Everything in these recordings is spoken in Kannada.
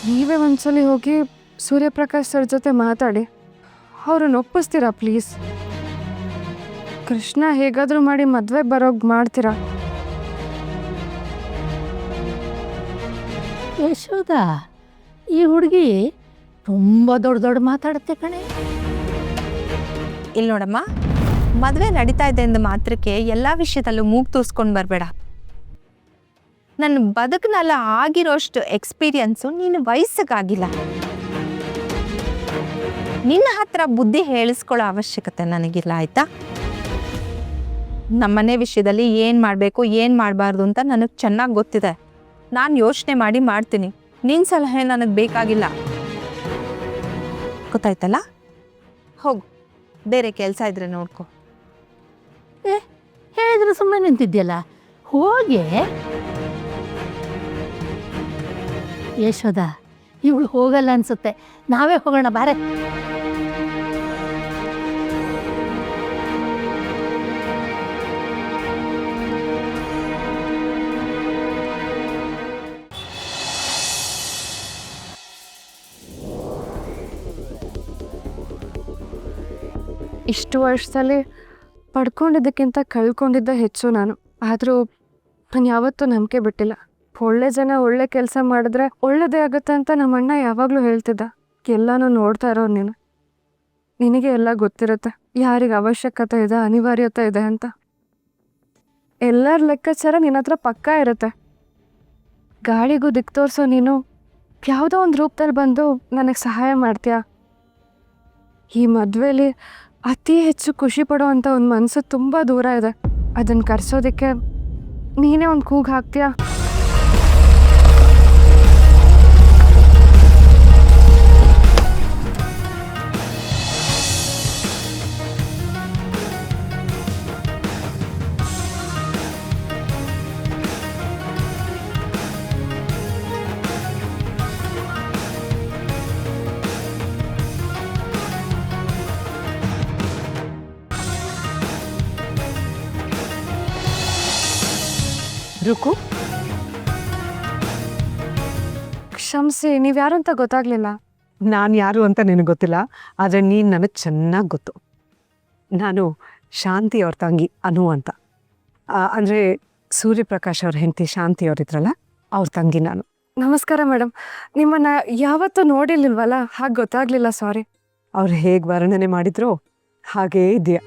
ನೀವೇ ಒಂದ್ಸಲಿ ಹೋಗಿ ಸೂರ್ಯಪ್ರಕಾಶ್ ಸರ್ ಜೊತೆ ಮಾತಾಡಿ ಅವ್ರನ್ನ ಒಪ್ಪಿಸ್ತೀರಾ ಪ್ಲೀಸ್. ಕೃಷ್ಣ ಹೇಗಾದರೂ ಮಾಡಿ ಮದುವೆ ಬರೋಗ್ ಮಾಡ್ತೀರಾ? ಯಶೋದ, ಈ ಹುಡುಗಿ ತುಂಬ ದೊಡ್ಡ ಮಾತಾಡುತ್ತೆ ಕಣೆ. ಇಲ್ಲಿ ನೋಡಮ್ಮ, ಮದುವೆ ನಡೀತಾ ಇದೆ ಎಂದು ಮಾತ್ರಕ್ಕೆ ಎಲ್ಲ ವಿಷಯದಲ್ಲೂ ಮೂಗು ತೂರಿಸ್ಕೊಂಡು ಬರಬೇಡ. ನನ್ನ ಬದುಕಿನೆಲ್ಲ ಆಗಿರೋಷ್ಟು ಎಕ್ಸ್ಪೀರಿಯನ್ಸು ನಿನ್ನ ವಯಸ್ಸಿಗಾಗಿಲ್ಲ. ನಿನ್ನ ಹತ್ರ ಬುದ್ಧಿ ಹೇಳಿಸ್ಕೊಳ್ಳೋ ಅವಶ್ಯಕತೆ ನನಗಿಲ್ಲ, ಆಯಿತಾ? ನಮ್ಮನೆ ವಿಷಯದಲ್ಲಿ ಏನು ಮಾಡಬೇಕು ಏನು ಮಾಡಬಾರ್ದು ಅಂತ ನನಗೆ ಚೆನ್ನಾಗಿ ಗೊತ್ತಿದೆ. ನಾನು ಯೋಚನೆ ಮಾಡಿ ಮಾಡ್ತೀನಿ. ನಿನ್ನ ಸಲಹೆ ನನಗೆ ಬೇಕಾಗಿಲ್ಲ, ಗೊತ್ತಾಯ್ತಲ್ಲ? ಹೋಗು, ಬೇರೆ ಕೆಲಸ ಇದ್ರೆ ನೋಡ್ಕೊ. ಹೇಳಿದ್ರೆ ಸುಮ್ಮನೆ ನಿಂತಿದ್ಯಲ್ಲ, ಹೋಗಿ. ಯಶೋದ, ಇವಳು ಹೋಗಲ್ಲ ಅನ್ಸುತ್ತೆ, ನಾವೇ ಹೋಗೋಣ ಬಾರೆ. ಇಷ್ಟು ವರ್ಷದಲ್ಲಿ ಪಡ್ಕೊಂಡಿದ್ದಕ್ಕಿಂತ ಕಳ್ಕೊಂಡಿದ್ದ ಹೆಚ್ಚು ನಾನು. ಆದರೂ ನಾನು ಯಾವತ್ತೂ ನಂಬಿಕೆ ಬಿಟ್ಟಿಲ್ಲ. ಒಳ್ಳೆ ಜನ ಒಳ್ಳೆ ಕೆಲಸ ಮಾಡಿದ್ರೆ ಒಳ್ಳೆಯದೇ ಆಗುತ್ತೆ ಅಂತ ನಮ್ಮ ಅಣ್ಣ ಯಾವಾಗಲೂ ಹೇಳ್ತಿದ್ದ. ಎಲ್ಲನೂ ನೋಡ್ತಾ ಇರೋರು ನೀನು, ನಿನಗೆ ಎಲ್ಲ ಗೊತ್ತಿರುತ್ತೆ ಯಾರಿಗೆ ಅವಶ್ಯಕತೆ ಇದೆ, ಅನಿವಾರ್ಯತೆ ಇದೆ ಅಂತ. ಎಲ್ಲರ ಲೆಕ್ಕಾಚಾರ ನಿನ್ನ ಹತ್ರ ಪಕ್ಕಾ ಇರುತ್ತೆ. ಗಾಳಿಗೂ ದಿಕ್ಕು ತೋರಿಸೋ ನೀನು ಯಾವುದೋ ಒಂದು ರೂಪದಲ್ಲಿ ಬಂದು ನನಗೆ ಸಹಾಯ ಮಾಡ್ತೀಯಾ? ಈ ಮದುವೆಲಿ ಅತಿ ಹೆಚ್ಚು ಖುಷಿ ಪಡೋವಂಥ ಒಂದು ಮನಸ್ಸು ತುಂಬ ದೂರ ಇದೆ. ಅದನ್ನು ಕರೆಸೋದಕ್ಕೆ ನೀನೇ ಒಂದು ಕೂಗು ಹಾಕ್ತೀಯಾ? ರುಕು, ಕ್ಷಮಿಸಿ, ನೀವು ಯಾರು ಅಂತ ಗೊತ್ತಾಗಲಿಲ್ಲ. ನಾನು ಯಾರು ಅಂತ ನಿನಗೆ ಗೊತ್ತಿಲ್ಲ, ಆದರೆ ನೀನು ನನಗೆ ಚೆನ್ನಾಗಿ ಗೊತ್ತು. ನಾನು ಶಾಂತಿ ಅವ್ರ ತಂಗಿ ಅನು ಅಂತ. ಅಂದರೆ ಸೂರ್ಯಪ್ರಕಾಶ್ ಅವ್ರ ಹೆಂಡತಿ ಶಾಂತಿ ಅವರಿದ್ರಲ್ಲ, ಅವ್ರ ತಂಗಿ ನಾನು. ನಮಸ್ಕಾರ ಮೇಡಮ್, ನಿಮ್ಮನ್ನು ಯಾವತ್ತೂ ನೋಡಿರ್ಲಿಲ್ವಲ್ಲ, ಹಾಗೆ ಗೊತ್ತಾಗಲಿಲ್ಲ, ಸಾರಿ. ಅವ್ರು ಹೇಗೆ ವರ್ಣನೆ ಮಾಡಿದ್ರು ಹಾಗೇ ಇದೆಯಾ.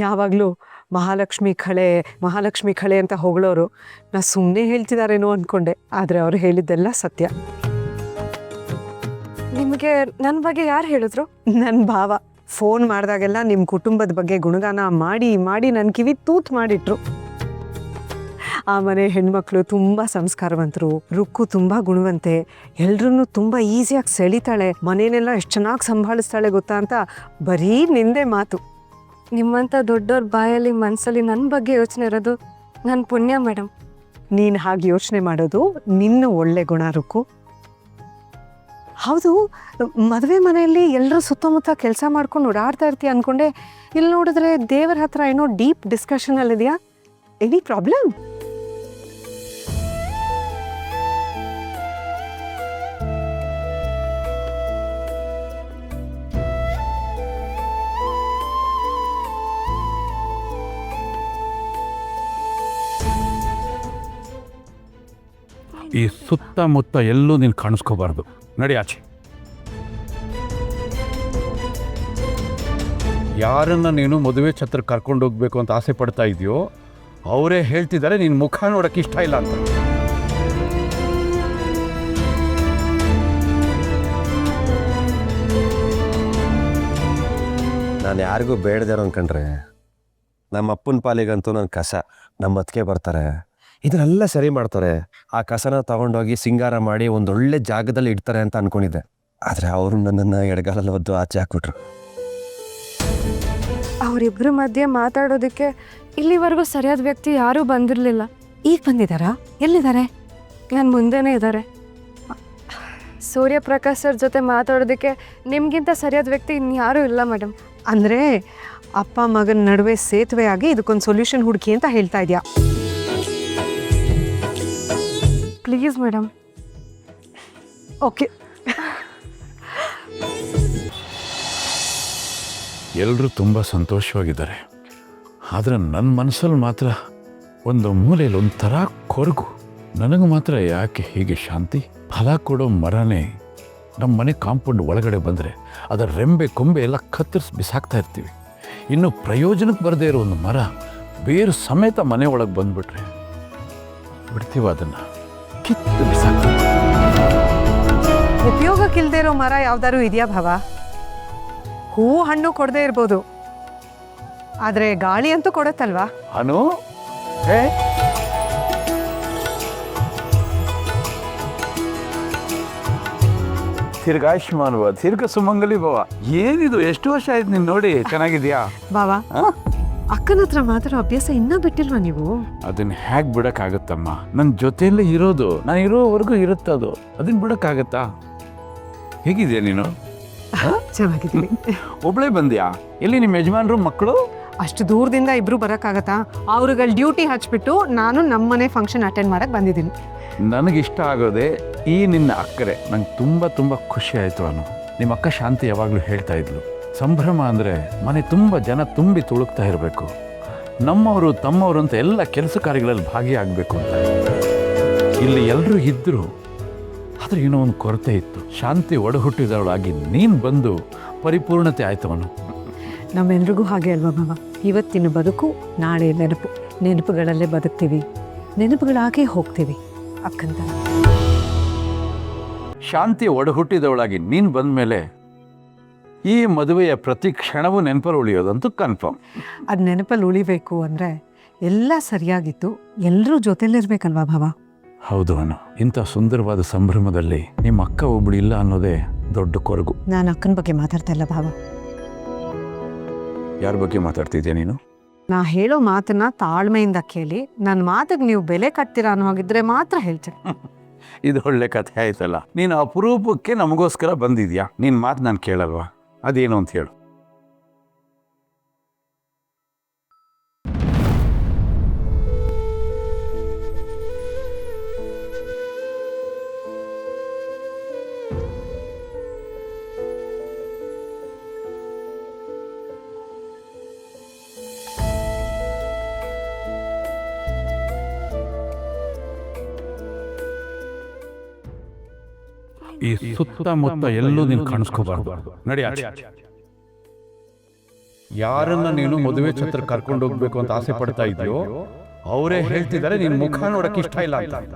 ಯಾವಾಗಲೂ ಮಹಾಲಕ್ಷ್ಮಿ ಖಳೆ ಅಂತ ಹೊಗಳೋರು ನಾ ಸುಮ್ಮನೆ ಹೇಳ್ತಿದ್ದಾರೇನೋ ಅಂದ್ಕೊಂಡೆ, ಆದರೆ ಅವ್ರು ಹೇಳಿದ್ದೆಲ್ಲ ಸತ್ಯ. ನಿಮಗೆ ನನ್ನ ಬಗ್ಗೆ ಯಾರು ಹೇಳಿದ್ರು? ನನ್ನ ಭಾವ ಫೋನ್ ಮಾಡಿದಾಗೆಲ್ಲ ನಿಮ್ಮ ಕುಟುಂಬದ ಬಗ್ಗೆ ಗುಣಗಾನ ಮಾಡಿ ಮಾಡಿ ನನ್ನ ಕಿವಿ ತೂತು ಮಾಡಿಟ್ರು. ಆ ಮನೆ ಹೆಣ್ಮಕ್ಳು ತುಂಬ ಸಂಸ್ಕಾರವಂತರು, ರುಕ್ಕು ತುಂಬ ಗುಣವಂತೆ, ಎಲ್ರೂ ತುಂಬ ಈಸಿಯಾಗಿ ಸೆಳಿತಾಳೆ, ಮನೇನೆಲ್ಲ ಎಷ್ಟು ಚೆನ್ನಾಗಿ ಸಂಭಾಳಿಸ್ತಾಳೆ ಗೊತ್ತಾ ಅಂತ ಬರೀ ನಿಂದೆ ಮಾತು. ನಿಮ್ಮಂಥ ದೊಡ್ಡವ್ರ ಬಾಯಲ್ಲಿ ಮನಸ್ಸಲ್ಲಿ ನನ್ನ ಬಗ್ಗೆ ಯೋಚನೆ ಇರೋದು ನನ್ನ ಪುಣ್ಯ ಮೇಡಮ್. ನೀನು ಹಾಗೆ ಯೋಚನೆ ಮಾಡೋದು ನಿನ್ನ ಒಳ್ಳೆ ಗುಣ ರುಕ್ಕು. ಹೌದು, ಮದುವೆ ಮನೆಯಲ್ಲಿ ಎಲ್ಲರೂ ಸುತ್ತಮುತ್ತ ಕೆಲಸ ಮಾಡ್ಕೊಂಡು ಓಡಾಡ್ತಾ ಇರ್ತೀಯ ಅಂದ್ಕೊಂಡೆ, ಇಲ್ಲಿ ನೋಡಿದ್ರೆ ದೇವರ ಹತ್ರ ಏನೋ ಡೀಪ್ ಡಿಸ್ಕಷನಲ್ಲಿದೆಯಾ? Any problem? ಈ ಸುತ್ತಮುತ್ತ ಎಲ್ಲೂ ನೀನು ಕಾಣಿಸ್ಕೋಬಾರ್ದು. ನಡಿ ಆಚೆ. ಯಾರನ್ನ ನೀನು ಮದುವೆ ಛತ್ರ ಕರ್ಕೊಂಡೋಗ್ಬೇಕು ಅಂತ ಆಸೆ ಪಡ್ತಾ ಇದೆಯೋ ಅವರೇ ಹೇಳ್ತಿದ್ದಾರೆ ನಿನ್ನ ಮುಖ ನೋಡೋಕ್ಕೆ ಇಷ್ಟ ಇಲ್ಲ ಅಂತ. ನಾನು ಯಾರಿಗೂ ಬೇಡದೇರೋ ಅನ್ಕೊಂಡ್ರೆ ನಮ್ಮ ಅಪ್ಪನ ಪಾಲಿಗಂತೂ ನನ್ನ ಕಸ ನಮ್ಮ ಅತ್ತಿಗೆ ಬರ್ತಾರೆ, ಇದನ್ನೆಲ್ಲ ಸರಿ ಮಾಡ್ತಾರೆ. ಆ ಕಸನ ತಗೊಂಡೋಗಿ ಸಿಂಗಾರ ಮಾಡಿ ಒಂದೊಳ್ಳೆ ಜಾಗದಲ್ಲಿ ಇಡ್ತಾರೆ ಅಂತ ಅನ್ಕೊಂಡಿದ್ದೆ. ಆದರೆ ಅವರು ನನ್ನನ್ನು ಎಡಗಾಲಲ್ಲಿ ಒದ್ದು ಆಚೆ ಹಾಕ್ಬಿಟ್ರು. ಅವರಿಬ್ಬರ ಮಧ್ಯೆ ಮಾತಾಡೋದಕ್ಕೆ ಇಲ್ಲಿವರೆಗೂ ಸರಿಯಾದ ವ್ಯಕ್ತಿ ಯಾರೂ ಬಂದಿರಲಿಲ್ಲ. ಈಗ ಬಂದಿದ್ದಾರಾ? ಎಲ್ಲಿದ್ದಾರೆ? ನನ್ನ ಮುಂದೆನೇ ಇದ್ದಾರೆ. ಸೂರ್ಯಪ್ರಕಾಶ್ ಸರ್ ಜೊತೆ ಮಾತಾಡೋದಕ್ಕೆ ನಿಮಗಿಂತ ಸರಿಯಾದ ವ್ಯಕ್ತಿ ಇನ್ಯಾರೂ ಇಲ್ಲ ಮೇಡಮ್. ಅಂದರೆ ಅಪ್ಪ ಮಗನ ನಡುವೆ ಸೇತುವೆ ಆಗಿ ಇದಕ್ಕೊಂದು ಸೊಲ್ಯೂಷನ್ ಹುಡುಕಿ ಅಂತ ಹೇಳ್ತಾ ಇದೆಯಾ? Please madam, okay. ಎಲ್ಲರೂ ತುಂಬ ಸಂತೋಷವಾಗಿದ್ದಾರೆ, ಆದರೆ ನನ್ನ ಮನಸ್ಸಲ್ಲಿ ಮಾತ್ರ ಒಂದು ಮೂಲೆಯಲ್ಲಿ ಒಂಥರ ಕೊರಗು. ನನಗೆ ಮಾತ್ರ ಯಾಕೆ ಹೀಗೆ ಶಾಂತಿ? ಫಲ ಕೊಡೋ ಮರನೇ ನಮ್ಮ ಮನೆ ಕಾಂಪೌಂಡ್ ಒಳಗಡೆ ಬಂದರೆ ಅದರ ರೆಂಬೆ ಕೊಂಬೆ ಎಲ್ಲ ಕತ್ತರಿಸಿ ಬಿಸಾಕ್ತಾ ಇರ್ತೀವಿ. ಇನ್ನು ಪ್ರಯೋಜನಕ್ಕೆ ಬರದೇ ಇರೋ ಒಂದು ಮರ ಬೇರು ಸಮೇತ ಮನೆ ಒಳಗೆ ಬಂದ್ಬಿಟ್ರೆ ಬಿಡ್ತೀವ ಅದನ್ನು ಕಿತ್ತು ಬಿಸಾಕ್ತೀವಿ. ಉಪಯೋಗಕ್ಕಿಲ್ದೇ ಇರೋ ಮರ ಯಾವ್ದಾದ್ರು ಇದೆಯಾ ಭಾವ? ಹೂವು ಹಣ್ಣು ಕೊಡದೇ ಇರ್ಬೋದು, ಆದರೆ ಗಾಳಿ ಅಂತೂ ಕೊಡುತ್ತಲ್ವಾ? ಅನು ಏ ತಿರ್ಗಾಯುಷ್ಮಾನ್ ಭವ, ತಿರ್ಗ ಸುಮಂಗಲಿ ಭವ. ಏನಿದು, ಎಷ್ಟು ವರ್ಷ ಆಯ್ತು ನೀನು ನೋಡಿ? ಚೆನ್ನಾಗಿದ್ಯಾ ಭಾವ? ಅಕ್ಕನ ಹತ್ರ ಮಾತಾಡೋ ಅಭ್ಯಾಸ ಇನ್ನೂ ಬಿಟ್ಟಿಲ್ವಾ ನೀವು? ಅದನ್ನ ಹೇಗೆ ಬಿಡಕ್ಕಾಗತ್ತಮ್ಮ? ನನ್ನ ಜೊತೆಯಲ್ಲೇ ಇರೋದು, ನಾನು ಇರೋವರೆಗೂ ಇರುತ್ತದು, ಅದನ್ನ ಬಿಡಕ್ಕಾಗತ್ತಾ? ಹೇಗಿದ್ಯಾ ನೀನು? ಚೆನ್ನಾಗಿದ್ದೀನಿ. ಒಬ್ಳೇ ಬಂದ್ಯಾ? ಎಲ್ಲಿ ನಿಮ್ಮ ಯಜಮಾನ್ರು ಮಕ್ಕಳು? ಅಷ್ಟು ದೂರದಿಂದ ಇಬ್ರು ಬರೋಕ್ಕಾಗತ್ತಾ? ಅವ್ರುಗಳ ಡ್ಯೂಟಿ ಹಚ್ಬಿಟ್ಟು ನಾನು ನಮ್ಮನೆ ಫಂಕ್ಷನ್ ಅಟೆಂಡ್ ಮಾಡಕ್ಕೆ ಬಂದಿದ್ದೀನಿ. ನನಗಿಷ್ಟ ಆಗೋದೆ ಈ ನಿನ್ನ ಅಕ್ಕರೆ. ನಂಗೆ ತುಂಬ ತುಂಬ ಖುಷಿ ಆಯಿತು. ಅನು, ನಿಮ್ಮ ಅಕ್ಕ ಶಾಂತಿ ಯಾವಾಗಲೂ ಹೇಳ್ತಾ ಇದ್ಲು, ಸಂಭ್ರಮ ಅಂದರೆ ಮನೆ ತುಂಬ ಜನ ತುಂಬಿ ತುಳುಕ್ತಾ ಇರಬೇಕು, ನಮ್ಮವರು ತಮ್ಮವರು ಅಂತ ಎಲ್ಲ ಕೆಲಸ ಕಾರ್ಯಗಳಲ್ಲಿ ಭಾಗಿಯಾಗಬೇಕು ಅಂತ. ಇಲ್ಲಿ ಎಲ್ಲರೂ ಇದ್ದರು, ಆದರೆ ಏನೋ ಒಂದು ಕೊರತೆ ಇತ್ತು. ಶಾಂತಿ ಒಡಹುಟ್ಟಿದವಳಾಗಿ ನೀನು ಬಂದು ಪರಿಪೂರ್ಣತೆ ಆಯ್ತವನು. ನಮ್ಮೆಲ್ರಿಗೂ ಹಾಗೆ ಅಲ್ವಾ ಭಾವ? ಇವತ್ತಿನ ಬದುಕು ನಾಳೆ ನೆನಪು, ನೆನಪುಗಳಲ್ಲೇ ಬದುಕ್ತೀವಿ, ನೆನಪುಗಳಾಗೇ ಹೋಗ್ತೀವಿ ಅಕ್ಕಂತ. ಶಾಂತಿ ಒಡಹುಟ್ಟಿದವಳಾಗಿ ನೀನು ಬಂದ ಮೇಲೆ ಈ ಮದುವೆಯ ಪ್ರತಿ ಕ್ಷಣವೂ ನೆನಪಲ್ಲಿ ಉಳಿಯೋದಂತೂ ಕನ್ಫರ್ಮ್. ಅದು ನೆನಪಲ್ಲಿ ಉಳಿಬೇಕು ಅಂದರೆ ಎಲ್ಲ ಸರಿಯಾಗಿತ್ತು, ಎಲ್ಲರೂ ಜೊತೆಲಿರ್ಬೇಕಲ್ವಾ ಭಾವ? ಹೌದು ಅನು, ಇಂಥ ಸುಂದರವಾದ ಸಂಭ್ರಮದಲ್ಲಿ ನಿಮ್ಮ ಅಕ್ಕ ಒಬ್ಳು ಇಲ್ಲ ಅನ್ನೋದೇ ದೊಡ್ಡ ಕೊರಗು. ನಾನು ಅಕ್ಕನ ಬಗ್ಗೆ ಮಾತಾಡ್ತಾ ಇಲ್ಲ ಭಾವ. ಯಾರ ಬಗ್ಗೆ ಮಾತಾಡ್ತಿದ್ಯಾ ನೀನು? ನಾ ಹೇಳೋ ಮಾತನ್ನ ತಾಳ್ಮೆಯಿಂದ ಕೇಳಿ ನನ್ನ ಮಾತಿಗೆ ನೀವು ಬೆಲೆ ಕಟ್ತೀರಾ ಅನ್ನೋ ಹಾಗಿದ್ರೆ ಮಾತ್ರ ಹೇಳ್ತೀನಿ. ಇದು ಒಳ್ಳೆ ಕಥೆ ಆಯ್ತಲ್ಲ. ನೀನು ಅಪರೂಪಕ್ಕೆ ನಮಗೋಸ್ಕರ ಬಂದಿದ್ಯಾ, ನಿನ್ನ ಮಾತು ನಾನು ಕೇಳಲ್ವಾ? ಅದೇನು ಅಂತ ಹೇಳು. ಈ ಸುತ್ತಮುತ್ತ ಎಲ್ಲೂ ನೀನು ಕಾಣಿಸ್ಕೋಬಾರ್ದು. ನಡಿ ಆಚೆ. ಯಾರನ್ನ ನೀನು ಮದುವೆ ಛತ್ರ ಕರ್ಕೊಂಡು ಹೋಗ್ಬೇಕು ಅಂತ ಆಸೆ ಪಡ್ತಾ ಇದೆಯೋ ಅವರೇ ಹೇಳ್ತಿದ್ದಾರೆ ನಿನ್ ಮುಖ ನೋಡಕ್ ಇಷ್ಟ ಇಲ್ಲ ಅಂತ.